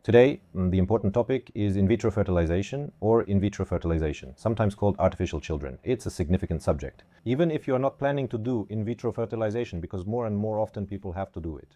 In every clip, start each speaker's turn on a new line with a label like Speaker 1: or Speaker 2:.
Speaker 1: Today, the important topic is in vitro fertilization or in vitro fertilization, sometimes called artificial children. It's a significant subject, even if you're not planning to do in vitro fertilization, because more and more often people have to do it.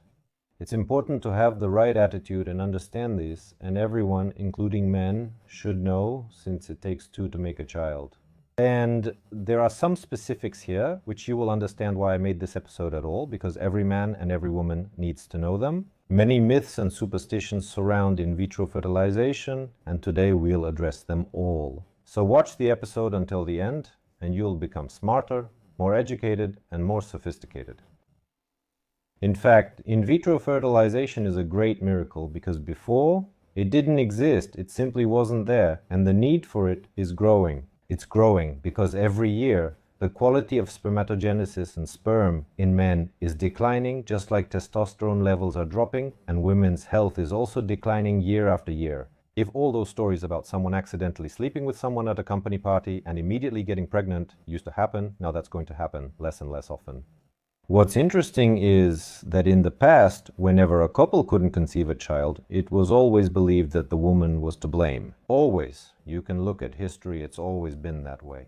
Speaker 1: It's important to have the right attitude and understand this, and everyone, including men, should know, since it takes two to make a child. And there are some specifics here, which you will understand why I made this episode at all, because every man and every woman needs to know them. Many myths and superstitions surround in vitro fertilization, and today we'll address them all. So watch the episode until the end, and you'll become smarter, more educated, and more sophisticated. In fact, in vitro fertilization is a great miracle, because before, it didn't exist, it simply wasn't there, and the need for it is growing. It's growing because every year the quality of spermatogenesis and sperm in men is declining, just like testosterone levels are dropping, and women's health is also declining year after year. If all those stories about someone accidentally sleeping with someone at a company party and immediately getting pregnant used to happen, now that's going to happen less and less often. What's interesting is that in the past, whenever a couple couldn't conceive a child, it was always believed that the woman was to blame. Always. You can look at history, it's always been that way.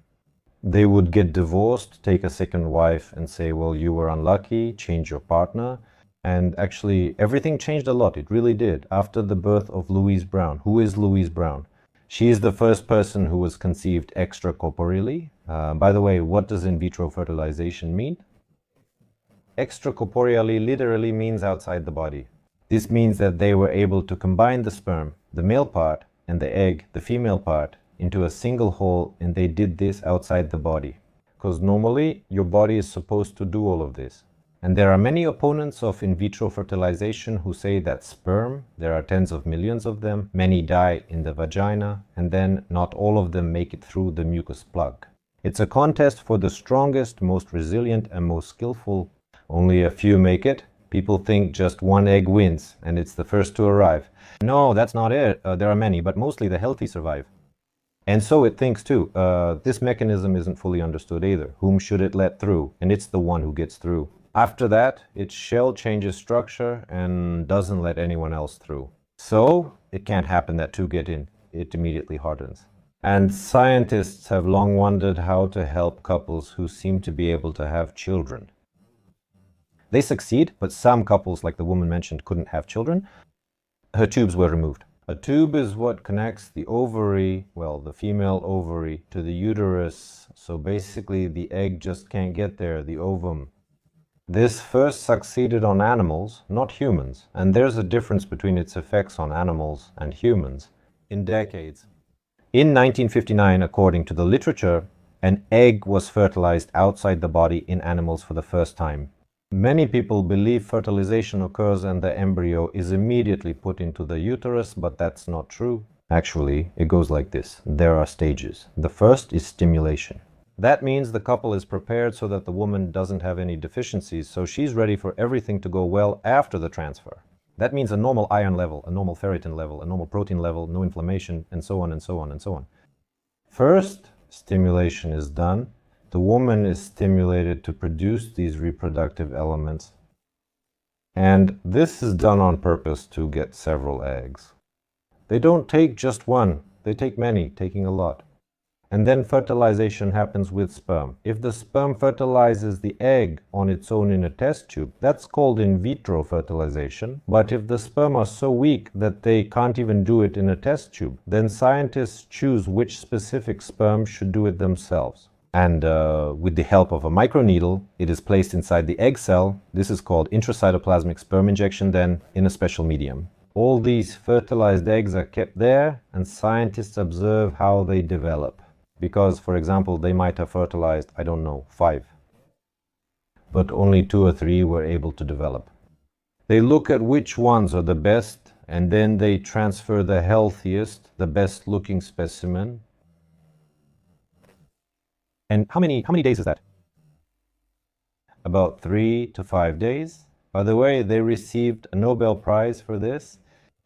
Speaker 1: They would get divorced, take a second wife and say, well, you were unlucky, change your partner. And actually, everything changed a lot, it really did, after the birth of Louise Brown. Who is Louise Brown? She is the first person who was conceived extracorporeally. By the way, what does in vitro fertilization mean? Extracorporeally literally means outside the body. This means that they were able to combine the sperm, the male part, and the egg, the female part, into a single whole, and they did this outside the body. Because normally, your body is supposed to do all of this. And there are many opponents of in vitro fertilization who say that sperm, there are tens of millions of them, many die in the vagina, and then not all of them make it through the mucus plug. It's a contest for the strongest, most resilient, and most skillful. Only a few make it. People think just one egg wins, and it's the first to arrive. No, that's not it. There are many, but mostly the healthy survive. And so it thinks too. This mechanism isn't fully understood either. Whom should it let through? And it's the one who gets through. After that, its shell changes structure and doesn't let anyone else through. So it can't happen that two get in. It immediately hardens. And scientists have long wondered how to help couples who seem to be able to have children. They succeed, but some couples, like the woman mentioned, couldn't have children. Her tubes were removed. A tube is what connects the ovary, well, the female ovary, to the uterus. So basically the egg just can't get there, the ovum. This first succeeded on animals, not humans. And there's a difference between its effects on animals and humans in decades. In 1959, according to the literature, an egg was fertilized outside the body in animals for the first time. Many people believe fertilization occurs and the embryo is immediately put into the uterus, but that's not true. Actually, it goes like this. There are stages. The first is stimulation. That means the couple is prepared so that the woman doesn't have any deficiencies, so she's ready for everything to go well after the transfer. That means a normal iron level, a normal ferritin level, a normal protein level, no inflammation, and so on and so on and so on. First, stimulation is done. The woman is stimulated to produce these reproductive elements. And this is done on purpose to get several eggs. They don't take just one, they take many, taking a lot. And then fertilization happens with sperm. If the sperm fertilizes the egg on its own in a test tube, that's called in vitro fertilization. But if the sperm are so weak that they can't even do it in a test tube, then scientists choose which specific sperm should do it themselves. And with the help of a microneedle, it is placed inside the egg cell. This is called intracytoplasmic sperm injection, then in a special medium. All these fertilized eggs are kept there, and scientists observe how they develop. Because, for example, they might have fertilized, I don't know, 5. But only 2 or 3 were able to develop. They look at which ones are the best, and then they transfer the healthiest, the best looking specimen. And how many days is that? About 3 to 5 days. By the way, they received a Nobel Prize for this.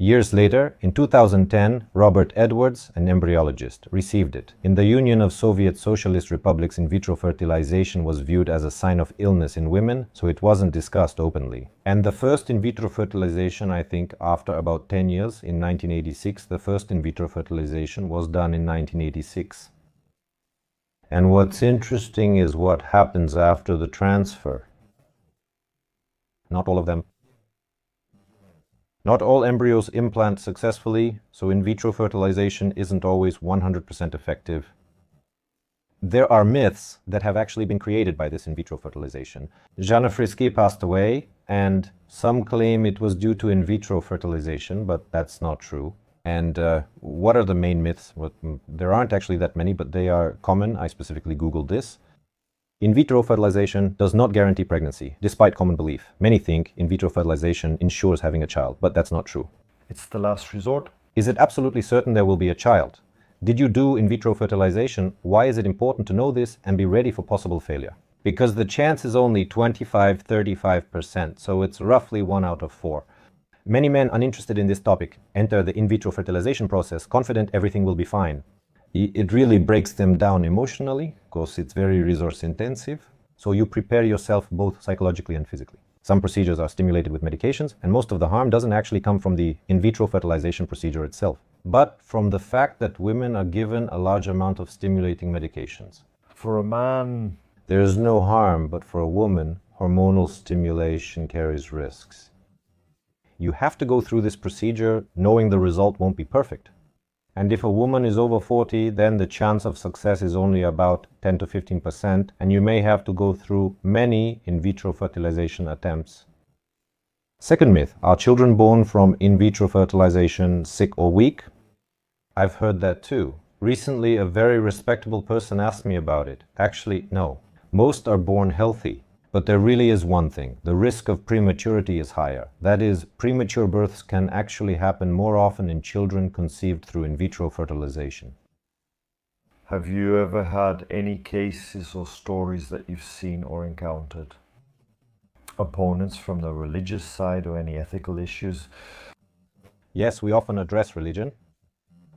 Speaker 1: Years later, in 2010, Robert Edwards, an embryologist, received it. In the Union of Soviet Socialist Republics, in vitro fertilization was viewed as a sign of illness in women, so it wasn't discussed openly. And the first in vitro fertilization, I think, after about 10 years, in 1986, the first in vitro fertilization was done in 1986. And what's interesting is what happens after the transfer. Not all of them. Not all embryos implant successfully, so in vitro fertilization isn't always 100% effective. There are myths that have actually been created by this in vitro fertilization. Jana Frisky passed away, and some claim it was due to in vitro fertilization, but that's not true. And what are the main myths? Well, there aren't actually that many, but they are common. I specifically Googled this. In vitro fertilization does not guarantee pregnancy, despite common belief. Many think in vitro fertilization ensures having a child, but that's not true.
Speaker 2: It's the last resort.
Speaker 1: Is it absolutely certain there will be a child? Did you do in vitro fertilization? Why is it important to know this and be ready for possible failure? Because the chance is only 25-35%, so it's roughly 1 out of 4. Many men uninterested in this topic enter the in vitro fertilization process confident everything will be fine. It really breaks them down emotionally because it's very resource intensive. So you prepare yourself both psychologically and physically. Some procedures are stimulated with medications, and most of the harm doesn't actually come from the in vitro fertilization procedure itself, but from the fact that women are given a large amount of stimulating medications.
Speaker 2: For a man,
Speaker 1: there is no harm, but for a woman, hormonal stimulation carries risks. You have to go through this procedure knowing the result won't be perfect. And if a woman is over 40, then the chance of success is only about 10 to 15%, and you may have to go through many in vitro fertilization attempts. Second myth, are children born from in vitro fertilization sick or weak? I've heard that too. Recently, a very respectable person asked me about it. Actually, no. Most are born healthy. But there really is one thing. The risk of prematurity is higher. That is, premature births can actually happen more often in children conceived through in vitro fertilization.
Speaker 2: Have you ever had any cases or stories that you've seen or encountered? Opponents from the religious side or any ethical issues?
Speaker 1: Yes, we often address religion.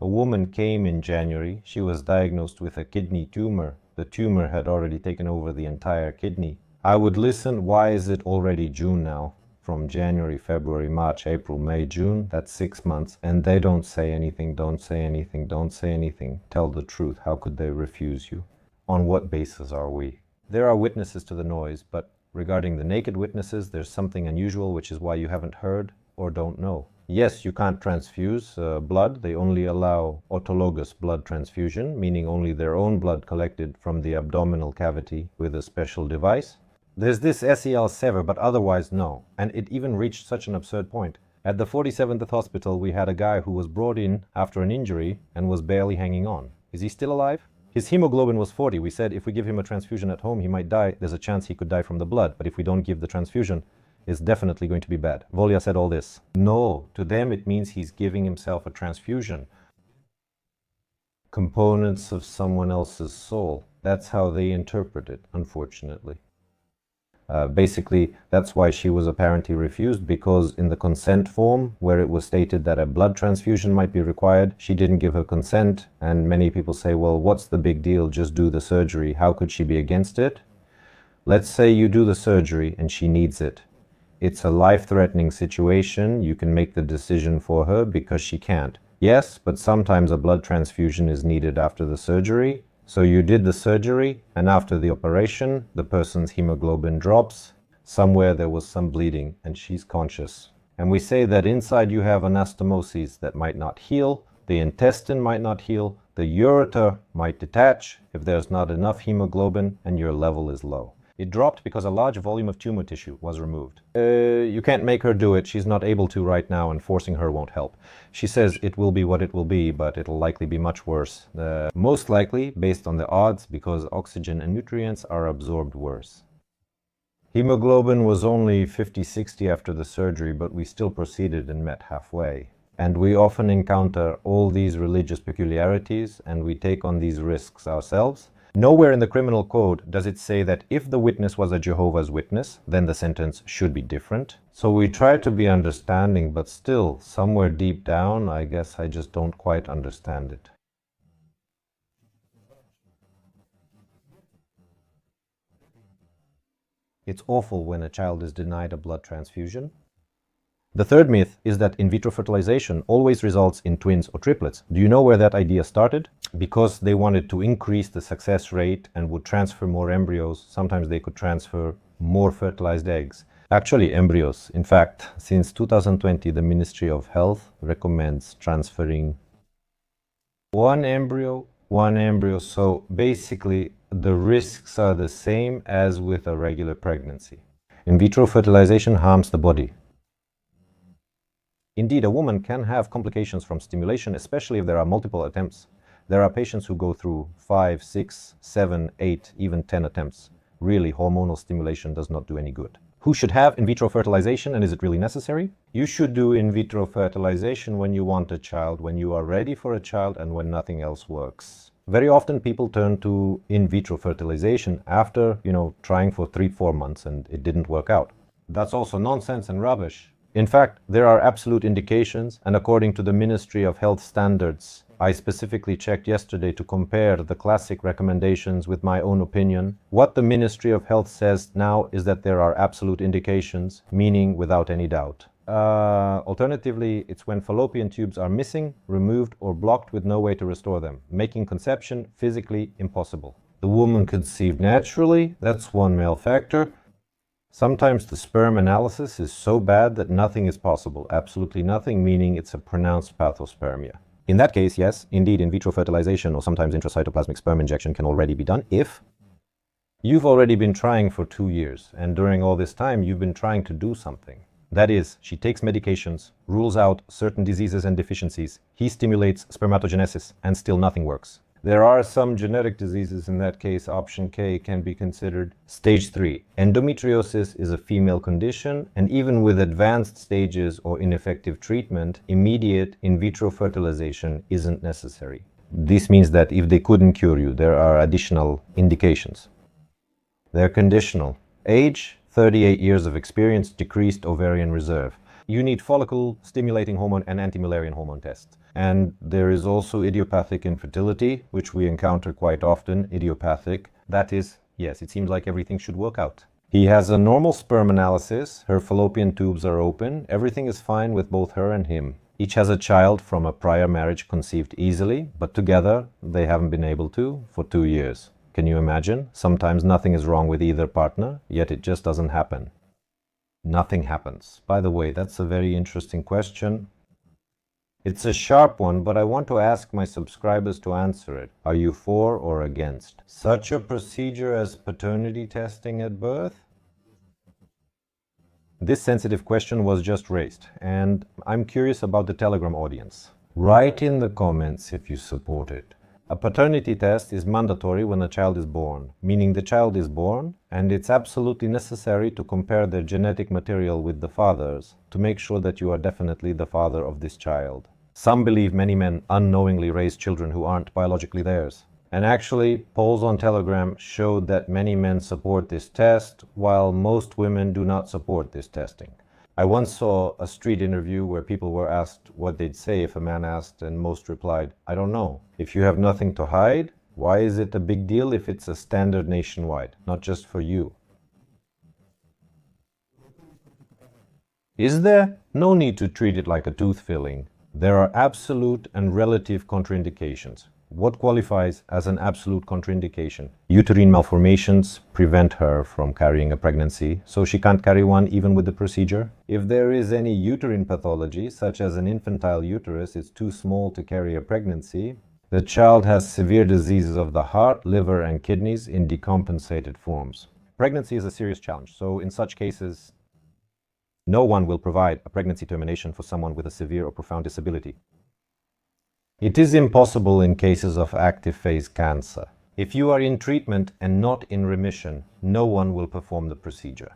Speaker 1: A woman came in January. She was diagnosed with a kidney tumor. The tumor had already taken over the entire kidney. I would listen, why is it already June now? From January, February, March, April, May, June, that's 6 months. And they don't say anything, don't say anything, don't say anything. Tell the truth. How could they refuse you? On what basis are we? There are witnesses to the noise, but regarding the naked witnesses, there's something unusual, which is why you haven't heard or don't know. Yes, you can't transfuse blood. They only allow autologous blood transfusion, meaning only their own blood collected from the abdominal cavity with a special device. There's this SEL sever, but otherwise no. And it even reached such an absurd point. At the 47th hospital, we had a guy who was brought in after an injury and was barely hanging on. Is he still alive? His hemoglobin was 40. We said if we give him a transfusion at home, he might die. There's a chance he could die from the blood. But if we don't give the transfusion, it's definitely going to be bad. Volya said all this. No, to them it means he's giving himself a transfusion. Components of someone else's soul. That's how they interpret it, unfortunately. Basically, that's why she was apparently refused, because in the consent form, where it was stated that a blood transfusion might be required, she didn't give her consent, and many people say, well, what's the big deal? Just do the surgery. How could she be against it? Let's say you do the surgery and she needs it. It's a life-threatening situation. You can make the decision for her because she can't. Yes, but sometimes a blood transfusion is needed after the surgery. So you did the surgery, and after the operation, the person's hemoglobin drops. Somewhere there was some bleeding, and she's conscious. And we say that inside you have anastomosis that might not heal, the intestine might not heal, the ureter might detach if there's not enough hemoglobin and your level is low. It dropped because a large volume of tumor tissue was removed. You can't make her do it. She's not able to right now, and forcing her won't help. She says it will be what it will be, but it'll likely be much worse. Most likely, based on the odds, because oxygen and nutrients are absorbed worse. Hemoglobin was only 50-60 after the surgery, but we still proceeded and met halfway. And we often encounter all these religious peculiarities, and we take on these risks ourselves. Nowhere in the criminal code does it say that if the witness was a Jehovah's Witness, then the sentence should be different. So we try to be understanding, but still, somewhere deep down, I guess I just don't quite understand it. It's awful when a child is denied a blood transfusion. The third myth is that in vitro fertilization always results in twins or triplets. Do you know where that idea started? Because they wanted to increase the success rate and would transfer more embryos. Sometimes they could transfer more fertilized eggs. Actually, embryos. In fact, since 2020, the Ministry of Health recommends transferring one embryo. So basically, the risks are the same as with a regular pregnancy. In vitro fertilization harms the body. Indeed, a woman can have complications from stimulation, especially if there are multiple attempts. There are patients who go through 5, 6, 7, 8, even 10 attempts. Really, hormonal stimulation does not do any good. Who should have in vitro fertilization, and is it really necessary? You should do in vitro fertilization when you want a child, when you are ready for a child, and when nothing else works. Very often people turn to in vitro fertilization after, trying for 3-4 months and it didn't work out. That's also nonsense and rubbish. In fact, there are absolute indications, and according to the Ministry of Health standards, I specifically checked yesterday to compare the classic recommendations with my own opinion. What the Ministry of Health says now is that there are absolute indications, meaning without any doubt. Alternatively, it's when fallopian tubes are missing, removed, or blocked with no way to restore them, making conception physically impossible. The woman conceived naturally, that's one male factor. Sometimes the sperm analysis is so bad that nothing is possible, absolutely nothing, meaning it's a pronounced pathospermia. In that case, yes, indeed, in vitro fertilization or sometimes intracytoplasmic sperm injection can already be done if you've already been trying for 2 years, and during all this time you've been trying to do something. That is, she takes medications, rules out certain diseases and deficiencies, he stimulates spermatogenesis, and still nothing works. There are some genetic diseases. In that case, option K can be considered stage 3. Endometriosis is a female condition, and even with advanced stages or ineffective treatment, immediate in vitro fertilization isn't necessary. This means that if they couldn't cure you, there are additional indications. They're conditional. Age, 38 years of experience, decreased ovarian reserve. You need follicle stimulating hormone and anti-Mullerian hormone tests. And there is also idiopathic infertility, which we encounter quite often. Idiopathic, that is, yes, it seems like everything should work out. He has a normal sperm analysis, her fallopian tubes are open, everything is fine with both her and him. Each has a child from a prior marriage conceived easily, but together they haven't been able to for 2 years. Can you imagine? Sometimes nothing is wrong with either partner, yet it just doesn't happen. Nothing happens. By the way, that's a very interesting question. It's a sharp one, but I want to ask my subscribers to answer it. Are you for or against such a procedure as paternity testing at birth? This sensitive question was just raised, and I'm curious about the Telegram audience. Write in the comments if you support it. A paternity test is mandatory when a child is born, meaning the child is born, and it's absolutely necessary to compare their genetic material with the father's to make sure that you are definitely the father of this child. Some believe many men unknowingly raise children who aren't biologically theirs. And actually, polls on Telegram showed that many men support this test, while most women do not support this testing. I once saw a street interview where people were asked what they'd say if a man asked, and most replied, "I don't know. If you have nothing to hide, why is it a big deal if it's a standard nationwide, not just for you?" Is there? No need to treat it like a tooth filling. There are absolute and relative contraindications. What qualifies as an absolute contraindication? Uterine malformations prevent her from carrying a pregnancy, so she can't carry one even with the procedure. If there is any uterine pathology, such as an infantile uterus is too small to carry a pregnancy, the child has severe diseases of the heart, liver, and kidneys in decompensated forms. Pregnancy is a serious challenge, so in such cases, no one will provide a pregnancy termination for someone with a severe or profound disability. It is impossible in cases of active phase cancer. If you are in treatment and not in remission, no one will perform the procedure.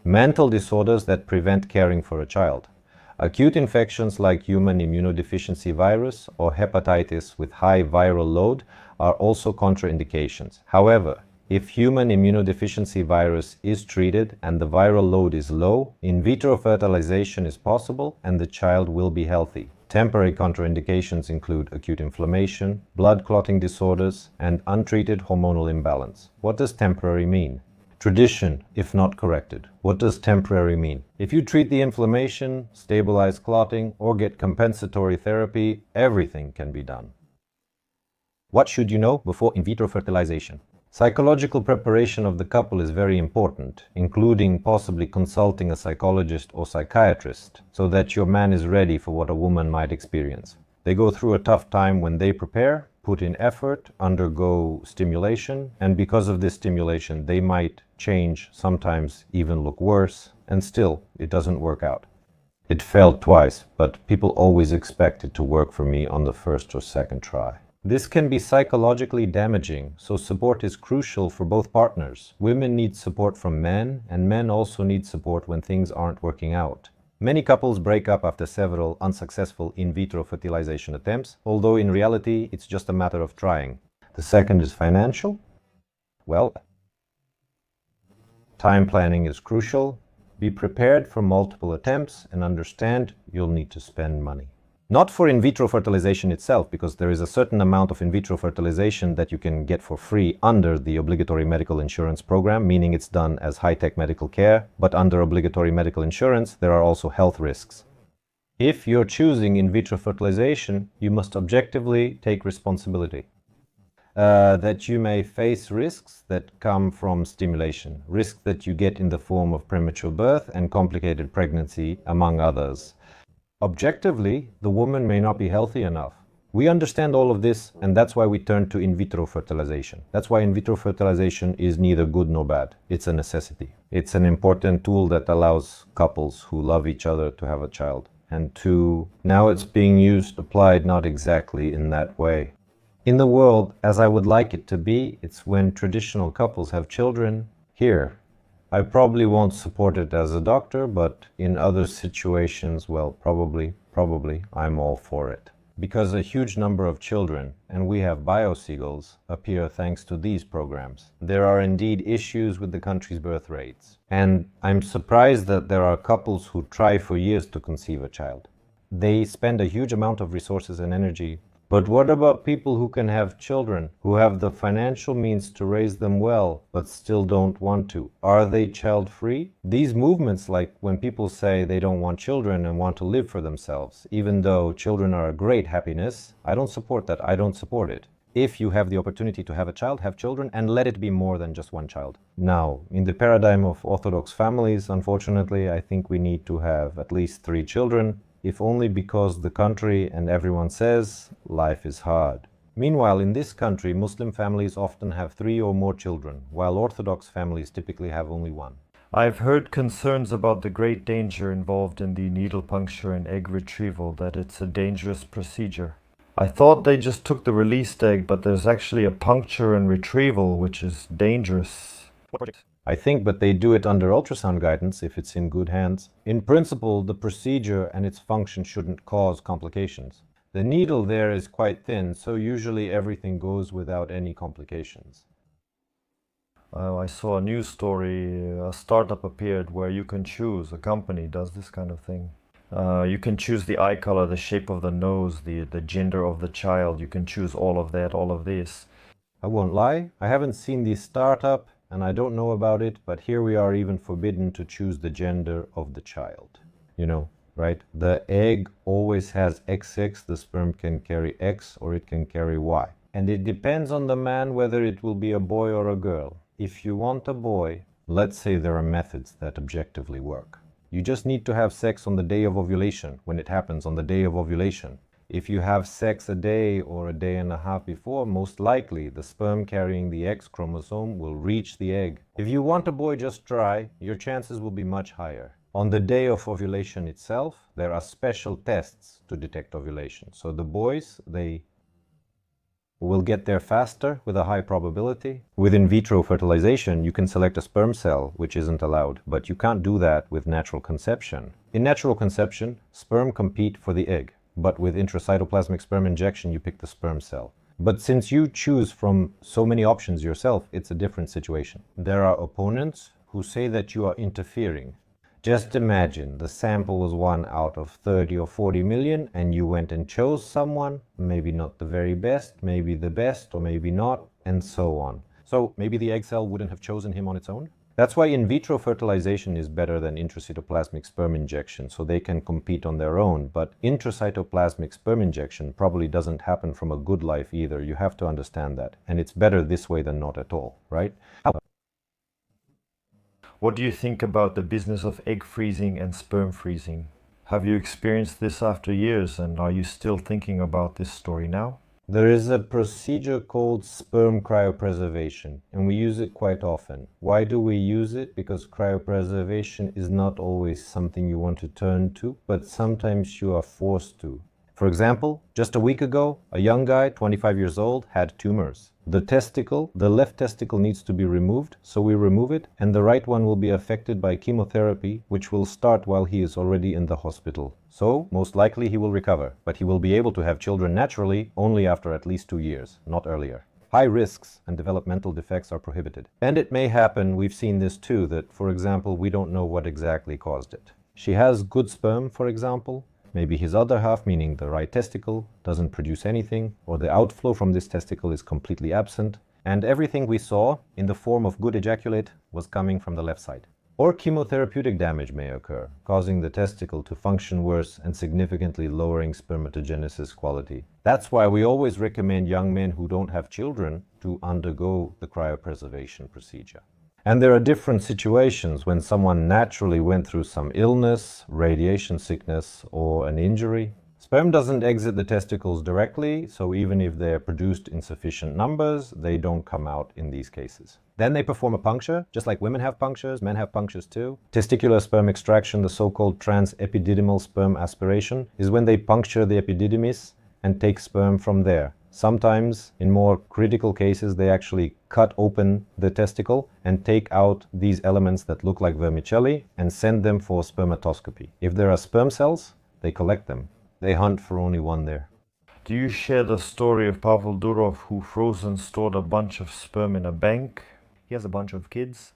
Speaker 1: Mental disorders that prevent caring for a child. Acute infections like human immunodeficiency virus or hepatitis with high viral load are also contraindications. However, if human immunodeficiency virus is treated and the viral load is low, in vitro fertilization is possible and the child will be healthy. Temporary contraindications include acute inflammation, blood clotting disorders, and untreated hormonal imbalance. What does temporary mean? Tradition, if not corrected. What does temporary mean? If you treat the inflammation, stabilize clotting, or get compensatory therapy, everything can be done. What should you know before in vitro fertilization? Psychological preparation of the couple is very important, including possibly consulting a psychologist or psychiatrist, so that your man is ready for what a woman might experience. They go through a tough time when they prepare, put in effort, undergo stimulation, and because of this stimulation they might change, sometimes even look worse, and still it doesn't work out. It failed twice, but people always expect it to work for me on the first or second try. This can be psychologically damaging, so support is crucial for both partners. Women need support from men, and men also need support when things aren't working out. Many couples break up after several unsuccessful in vitro fertilization attempts, although in reality it's just a matter of trying. The second is financial. Well, time planning is crucial. Be prepared for multiple attempts and understand you'll need to spend money. Not for in vitro fertilization itself, because there is a certain amount of in vitro fertilization that you can get for free under the obligatory medical insurance program, meaning it's done as high-tech medical care, but under obligatory medical insurance there are also health risks. If you're choosing in vitro fertilization, you must objectively take responsibility. That you may face risks that come from stimulation, risks that you get in the form of premature birth and complicated pregnancy, among others. Objectively, the woman may not be healthy enough. We understand all of this, and that's why we turn to in vitro fertilization. That's why in vitro fertilization is neither good nor bad. It's a necessity. It's an important tool that allows couples who love each other to have a child. And now it's being applied not exactly in that way. In the world, as I would like it to be, it's when traditional couples have children. Here, I probably won't support it as a doctor, but in other situations, well, probably, I'm all for it. Because a huge number of children, and we have bio-seagulls, appear thanks to these programs. There are indeed issues with the country's birth rates. And I'm surprised that there are couples who try for years to conceive a child. They spend a huge amount of resources and energy. But what about people who can have children, who have the financial means to raise them well, but still don't want to? Are they child-free? These movements, like when people say they don't want children and want to live for themselves, even though children are a great happiness, I don't support that. I don't support it. If you have the opportunity to have a child, have children, and let it be more than just one child. Now, in the paradigm of Orthodox families, unfortunately, I think we need to have at least 3 children, if only because the country and everyone says life is hard. Meanwhile, in this country, Muslim families often have 3 or more children, while Orthodox families typically have only 1.
Speaker 2: I've heard concerns about the great danger involved in the needle puncture and egg retrieval, that it's a dangerous procedure. I thought they just took the released egg, but there's actually a puncture and retrieval, which is dangerous.
Speaker 3: What project?
Speaker 1: I think, but they do it under ultrasound guidance if it's in good hands. In principle, the procedure and its function shouldn't cause complications. The needle there is quite thin, so usually everything goes without any complications.
Speaker 2: I saw a news story, a startup appeared where you can choose, a company does this kind of thing. You can choose the eye color, the shape of the nose, the gender of the child. You can choose all of that, all of this.
Speaker 1: I won't lie, I haven't seen the startup and I don't know about it, but here we are even forbidden to choose the gender of the child. You know, right? The egg always has XX, the sperm can carry X or it can carry Y. And it depends on the man whether it will be a boy or a girl. If you want a boy, let's say there are methods that objectively work. You just need to have sex on the day of ovulation, when it happens on the day of ovulation. If you have sex a day or a day and a half before, most likely the sperm carrying the X chromosome will reach the egg. If you want a boy, just try. Your chances will be much higher. On the day of ovulation itself, there are special tests to detect ovulation. So the boys, they will get there faster with a high probability. With in vitro fertilization, you can select a sperm cell, which isn't allowed, but you can't do that with natural conception. In natural conception, sperm compete for the egg. But with intracytoplasmic sperm injection, you pick the sperm cell. But since you choose from so many options yourself, it's a different situation. There are opponents who say that you are interfering. Just imagine the sample was 1 out of 30 or 40 million and you went and chose someone, maybe not the very best, maybe the best, or maybe not, and so on. So maybe the egg cell wouldn't have chosen him on its own? That's why in vitro fertilization is better than intracytoplasmic sperm injection, so they can compete on their own. But intracytoplasmic sperm injection probably doesn't happen from a good life either. You have to understand that. And it's better this way than not at all, right?
Speaker 2: What do you think about the business of egg freezing and sperm freezing? Have you experienced this after years, and are you still thinking about this story now?
Speaker 1: There is a procedure called sperm cryopreservation, and we use it quite often. Why do we use it? Because cryopreservation is not always something you want to turn to, but sometimes you are forced to. For example, just a week ago, a young guy, 25 years old, had tumors. The testicle, the left testicle needs to be removed, so we remove it, and the right one will be affected by chemotherapy, which will start while he is already in the hospital. So, most likely he will recover, but he will be able to have children naturally only after at least 2 years, not earlier. High risks and developmental defects are prohibited. And it may happen, we've seen this too, that, for example, we don't know what exactly caused it. She has good sperm, for example. Maybe his other half, meaning the right testicle, doesn't produce anything, or the outflow from this testicle is completely absent, and everything we saw in the form of good ejaculate was coming from the left side. Or chemotherapeutic damage may occur, causing the testicle to function worse and significantly lowering spermatogenesis quality. That's why we always recommend young men who don't have children to undergo the cryopreservation procedure. And there are different situations when someone naturally went through some illness, radiation sickness, or an injury. Sperm doesn't exit the testicles directly, so even if they're produced in sufficient numbers, they don't come out in these cases. Then they perform a puncture, just like women have punctures, men have punctures too. Testicular sperm extraction, the so-called transepididymal sperm aspiration, is when they puncture the epididymis and take sperm from there. Sometimes, in more critical cases, they actually cut open the testicle and take out these elements that look like vermicelli and send them for spermatoscopy. If there are sperm cells, they collect them. They hunt for only one there.
Speaker 2: Do you share the story of Pavel Durov, who froze and stored a bunch of sperm in a bank? He has a bunch of kids.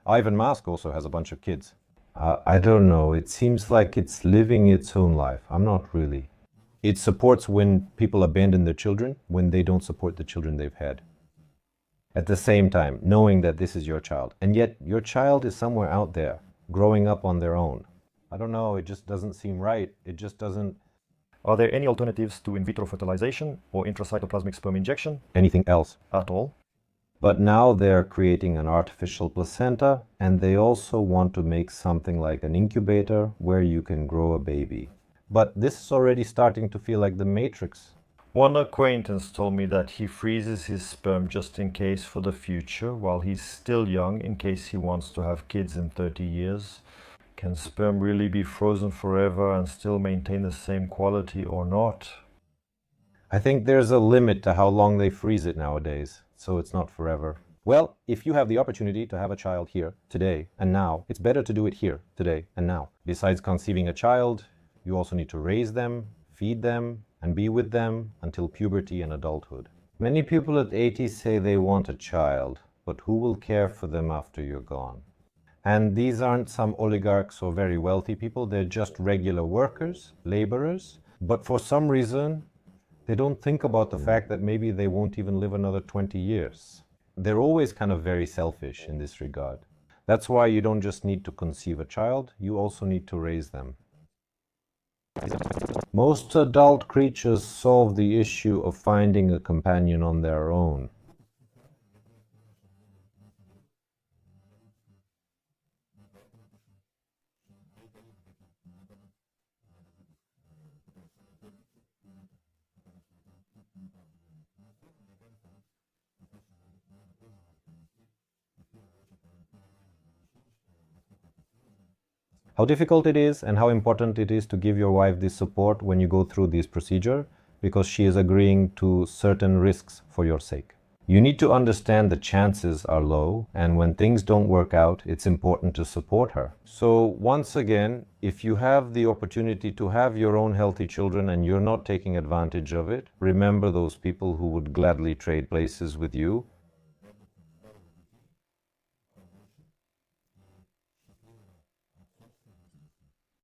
Speaker 1: Ivan Mask also has a bunch of kids. I don't know. It seems like it's living its own life. I'm not really. It supports when people abandon their children, when they don't support the children they've had. At the same time, knowing that this is your child, and yet your child is somewhere out there, growing up on their own. I don't know, it just doesn't seem right. It just doesn't...
Speaker 2: Are there any alternatives to in vitro fertilization or intracytoplasmic sperm injection?
Speaker 1: Anything else.
Speaker 2: At all?
Speaker 1: But now they're creating an artificial placenta, and they also want to make something like an incubator where you can grow a baby. But this is already starting to feel like the Matrix.
Speaker 2: One acquaintance told me that he freezes his sperm just in case for the future, while he's still young, in case he wants to have kids in 30 years. Can sperm really be frozen forever and still maintain the same quality or not?
Speaker 1: I think there's a limit to how long they freeze it nowadays, so it's not forever. Well, if you have the opportunity to have a child here, today, and now, it's better to do it here, today, and now. Besides conceiving a child, you also need to raise them, feed them, and be with them until puberty and adulthood. Many people at 80 say they want a child, but who will care for them after you're gone? And these aren't some oligarchs or very wealthy people, they're just regular workers, laborers, but for some reason, they don't think about the fact that maybe they won't even live another 20 years. They're always kind of very selfish in this regard. That's why you don't just need to conceive a child, you also need to raise them. Most adult creatures solve the issue of finding a companion on their own. How difficult it is and how important it is to give your wife this support when you go through this procedure, because she is agreeing to certain risks for your sake. You need to understand the chances are low, and when things don't work out, it's important to support her. So once again, if you have the opportunity to have your own healthy children and you're not taking advantage of it, remember those people who would gladly trade places with you